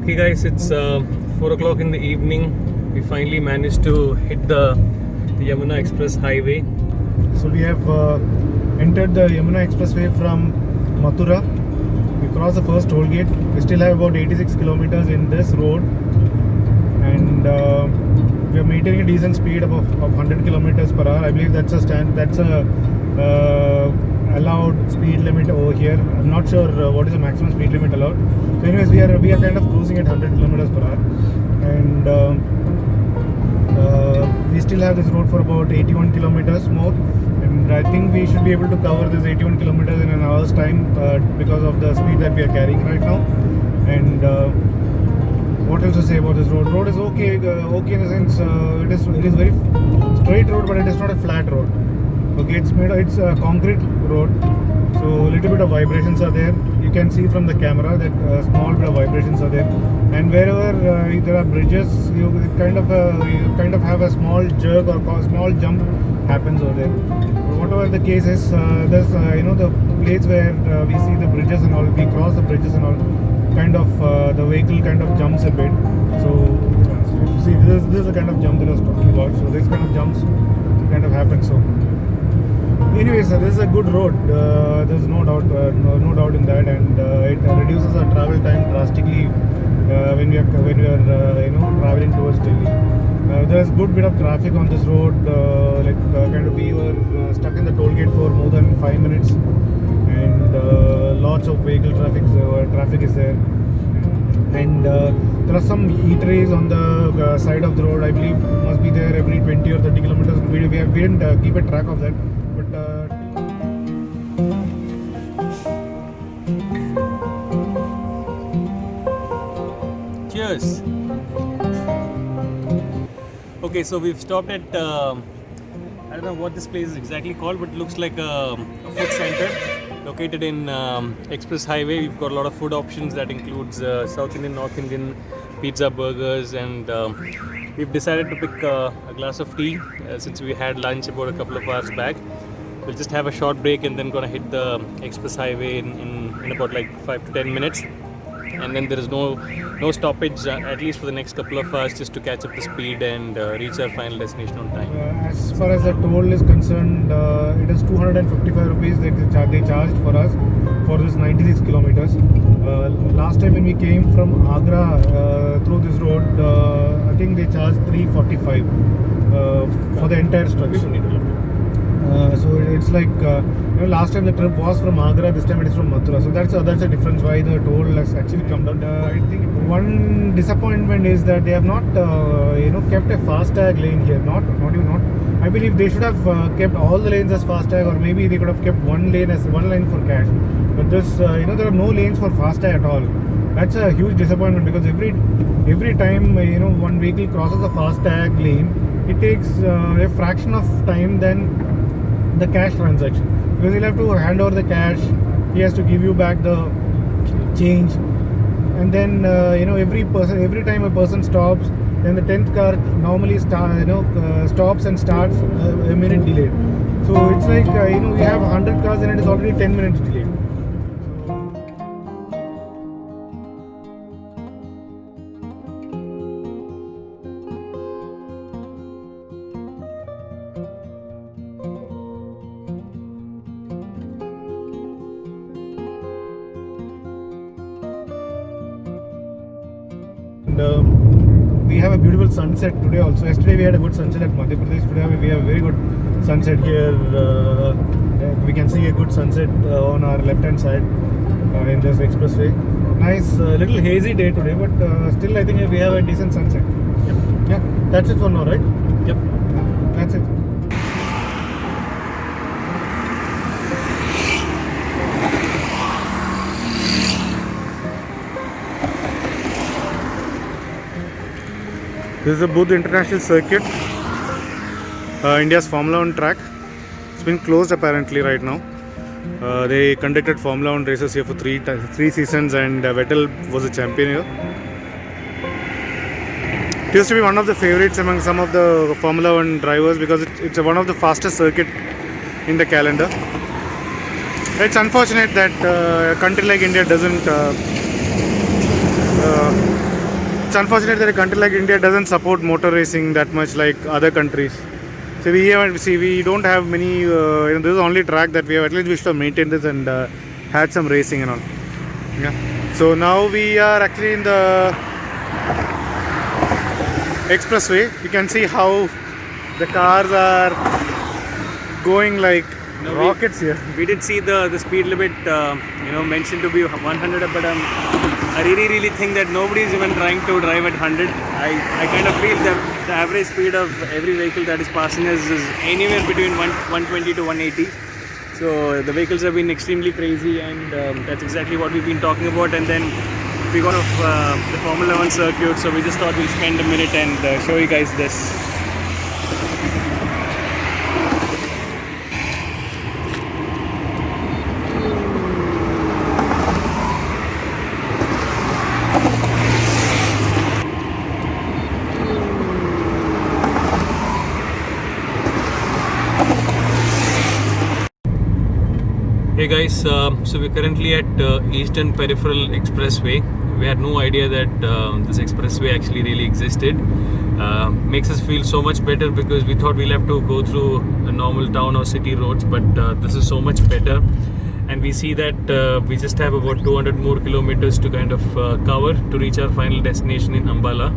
Hey guys, it's 4 o'clock in the evening. We finally managed to hit the Yamuna Express Highway. So we have entered the Yamuna Expressway from Mathura. We crossed the first toll gate. We still have about 86 kilometers in this road, and we are maintaining a decent speed of 100 kilometers per hour. I believe that's a allowed speed limit over here. I'm not sure what is the maximum speed limit allowed. So anyways, we are kind of cruising at 100 kilometers per hour, and we still have this road for about 81 kilometers more, and I think we should be able to cover this 81 kilometers in an hour's time because of the speed that we are carrying right now. And what else to say about this road? Road is okay in the sense it is very straight road, but it is not a flat road. Okay, it's a concrete road, so a little bit of vibrations are there. You can see from the camera that small bit of vibrations are there, and wherever there are bridges, you kind of have a small jerk or a small jump happens over there. But whatever the case is, there's the place where we see the bridges and all, we cross the bridges and all, kind of the vehicle kind of jumps a bit. So if you see, this is the kind of jump that I was talking about. So this kind of jumps kind of happen. So anyways, this is a good road. There's no doubt in that, and it reduces our travel time drastically when we are traveling towards Delhi. There's good bit of traffic on this road. We were stuck in the toll gate for more than 5 minutes, and lots of vehicle traffic is there. And there are some eateries on the side of the road. I believe must be there every 20 or 30 kilometers. We didn't keep a track of that. Cheers! Okay, so we've stopped at, I don't know what this place is exactly called, but it looks like a food center located in Express Highway. We've got a lot of food options that includes South Indian, North Indian, pizza, burgers, and we've decided to pick a glass of tea since we had lunch about a couple of hours back. We'll just have a short break and then gonna hit the Express Highway in about like 5 to 10 minutes. And then there is no stoppage at least for the next couple of hours, just to catch up the speed and reach our final destination on time. As far as the toll is concerned, it is 255 rupees that they charged for us for this 96 kilometers. Last time when we came from Agra through this road, I think they charged 345 for the entire stretch. So it's like last time the trip was from Agra, this time it is from Mathura. So that's a difference why the toll has actually come down. I think one disappointment is that they have not kept a FASTag lane here. Not. I believe they should have kept all the lanes as FASTag, or maybe they could have kept one lane for cash. But this there are no lanes for FASTag at all. That's a huge disappointment, because every time one vehicle crosses a FASTag lane, it takes a fraction of time than the cash transaction, because he'll have to hand over the cash, he has to give you back the change, and then every time a person stops, then the 10th car normally stops and starts a minute delayed. So it's like we have 100 cars and it is already 10 minutes delayed. We have a beautiful sunset today also. Yesterday we had a good sunset at Madhya Pradesh. Today we have a very good sunset here. We can see a good sunset on our left hand side in this expressway. Nice, little hazy day today, but still I think we have a decent sunset. Yep. Yeah, that's it for now, right? Yep. That's it. This is the Budh International Circuit, India's Formula 1 track. It's been closed apparently right now. They conducted Formula 1 races here for three seasons, and Vettel was a champion here. It used to be one of the favorites among some of the Formula 1 drivers, because it's one of the fastest circuit in the calendar. It's unfortunate that a country like India doesn't It's unfortunate that a country like India doesn't support motor racing that much like other countries. So we don't have many. This is the only track that we have. At least we should have maintained this and had some racing and all. Yeah. So now we are actually in the expressway. You can see how the cars are going like rockets here. We did see the speed limit, mentioned to be 100, but I really think that nobody is even trying to drive at 100. I kind of feel that the average speed of every vehicle that is passing us is anywhere between 120 to 180. So the vehicles have been extremely crazy, and that's exactly what we've been talking about. And then we got off the Formula 1 circuit, so we just thought we'll spend a minute and show you guys this. Hey guys, so we're currently at Eastern Peripheral Expressway. We had no idea that this expressway actually really existed. Makes us feel so much better because we thought we'll have to go through a normal town or city roads, but this is so much better. And we see that we just have about 200 more kilometers to kind of cover to reach our final destination in Ambala.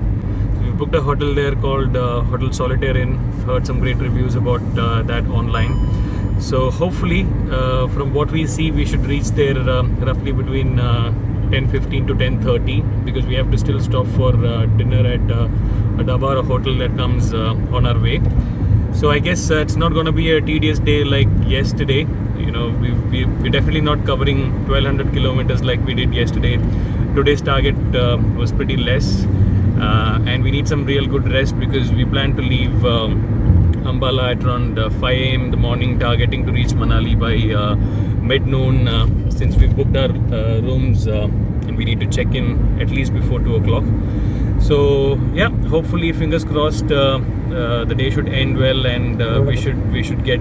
So we booked a hotel there called Hotel Solitaire Inn. Heard some great reviews about that online. So hopefully, from what we see, we should reach there roughly between 10:15 to 10:30 because we have to still stop for dinner at a dhaba or a hotel that comes on our way. So I guess it's not going to be a tedious day like yesterday. We're definitely not covering 1200 kilometers like we did yesterday. Today's target was pretty less, and we need some real good rest because we plan to leave Ambala at around 5 a.m. in the morning, targeting to reach Manali by mid-noon since we've booked our rooms and we need to check in at least before 2 o'clock. So yeah, hopefully, fingers crossed, the day should end well and we should get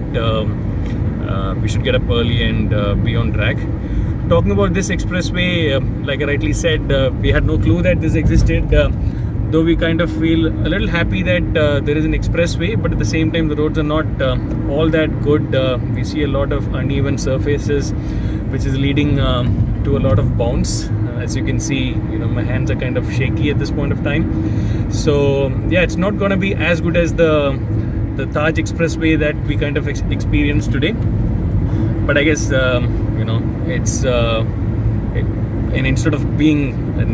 up early and be on track. Talking about this expressway, like I rightly said, we had no clue that this existed. Though we kind of feel a little happy that there is an expressway, but at the same time the roads are not all that good. We see a lot of uneven surfaces, which is leading to a lot of bounce. As you can see, my hands are kind of shaky at this point of time. So yeah, it's not going to be as good as the Taj Expressway that we kind of experienced today. But I guess it's. And instead of being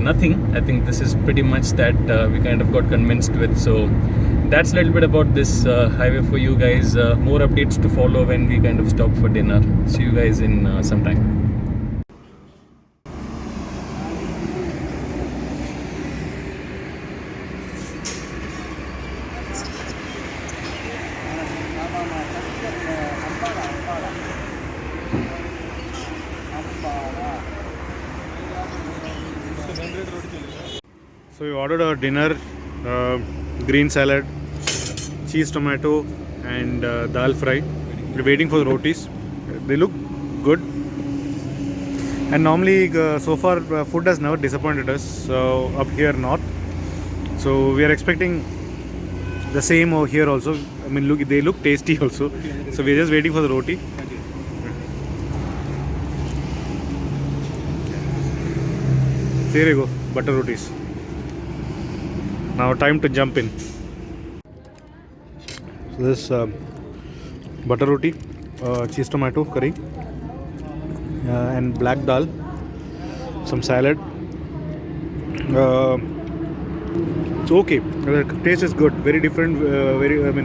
nothing, I think this is pretty much that we kind of got convinced with. So that's a little bit about this highway for you guys. More updates to follow when we kind of stop for dinner. See you guys in some time. So we ordered our dinner, green salad, cheese tomato and dal fry. We're waiting for the rotis. They look good. And normally so far food has never disappointed us up here north. So we are expecting the same over here also. I mean, look, they look tasty also. So we're just waiting for the roti. There you go, butter rotis. Now time to jump in. So this butter roti, cheese tomato curry, and black dal, some salad. It's okay. The taste is good. Very different.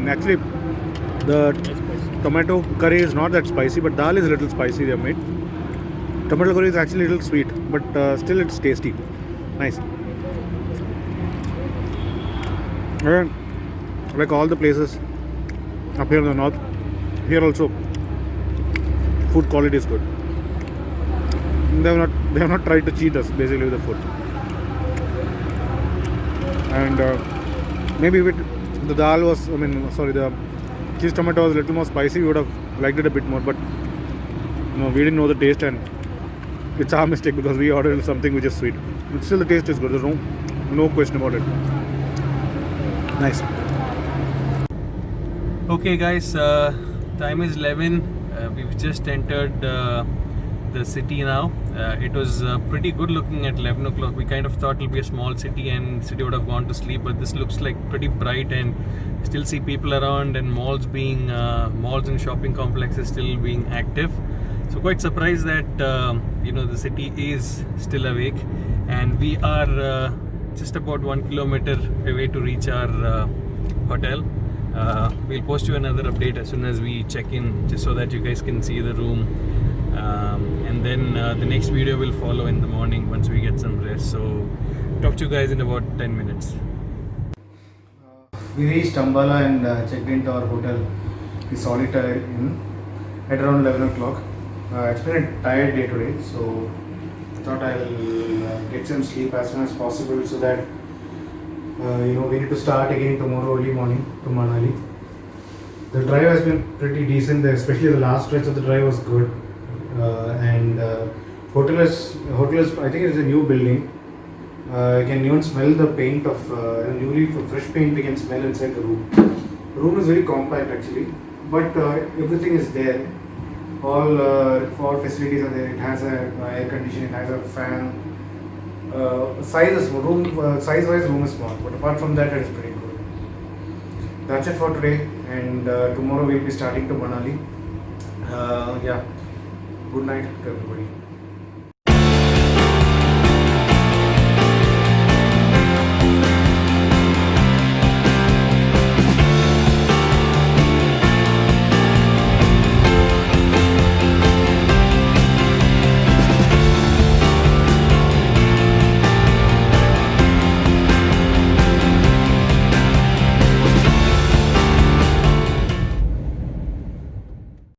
Actually, the tomato curry is not that spicy, but dal is a little spicy. They have made. Tomato curry is actually a little sweet, but still it's tasty. Nice. And like all the places up here in the north, here also food quality is good. They have not tried to cheat us basically with the food. And maybe with the dal was, the cheese tomato was a little more spicy. We would have liked it a bit more, but we didn't know the taste, and it's our mistake because we ordered something which is sweet. But still, the taste is good. There's No question about it. Nice. Okay, guys, time is 11. We've just entered the city now. It was pretty good looking at 11 o'clock. We kind of thought it'll be a small city and city would have gone to sleep, but this looks like pretty bright and still see people around and malls and shopping complexes still being active. So quite surprised that the city is still awake, and we are just about 1 kilometer away to reach our hotel. We'll post you another update as soon as we check in, just so that you guys can see the room. And then the next video will follow in the morning once we get some rest. So talk to you guys in about 10 minutes. We reached Ambala and checked into our hotel, the Solitaire Inn, at around 11 o'clock. It's been a tired day today, so I thought I'll get some sleep as soon as possible so that we need to start again tomorrow early morning to Manali. The drive has been pretty decent, especially the last stretch of the drive was good. And hotel is I think it's a new building. You can even smell the paint of fresh paint. We can smell inside the room. The room is very compact actually, but everything is there. All facilities are there. It has a air conditioning, it has a fan. Size-wise, room is small, but apart from that, it is pretty good. That's it for today, and tomorrow we'll be starting to Manali. Good night to everybody.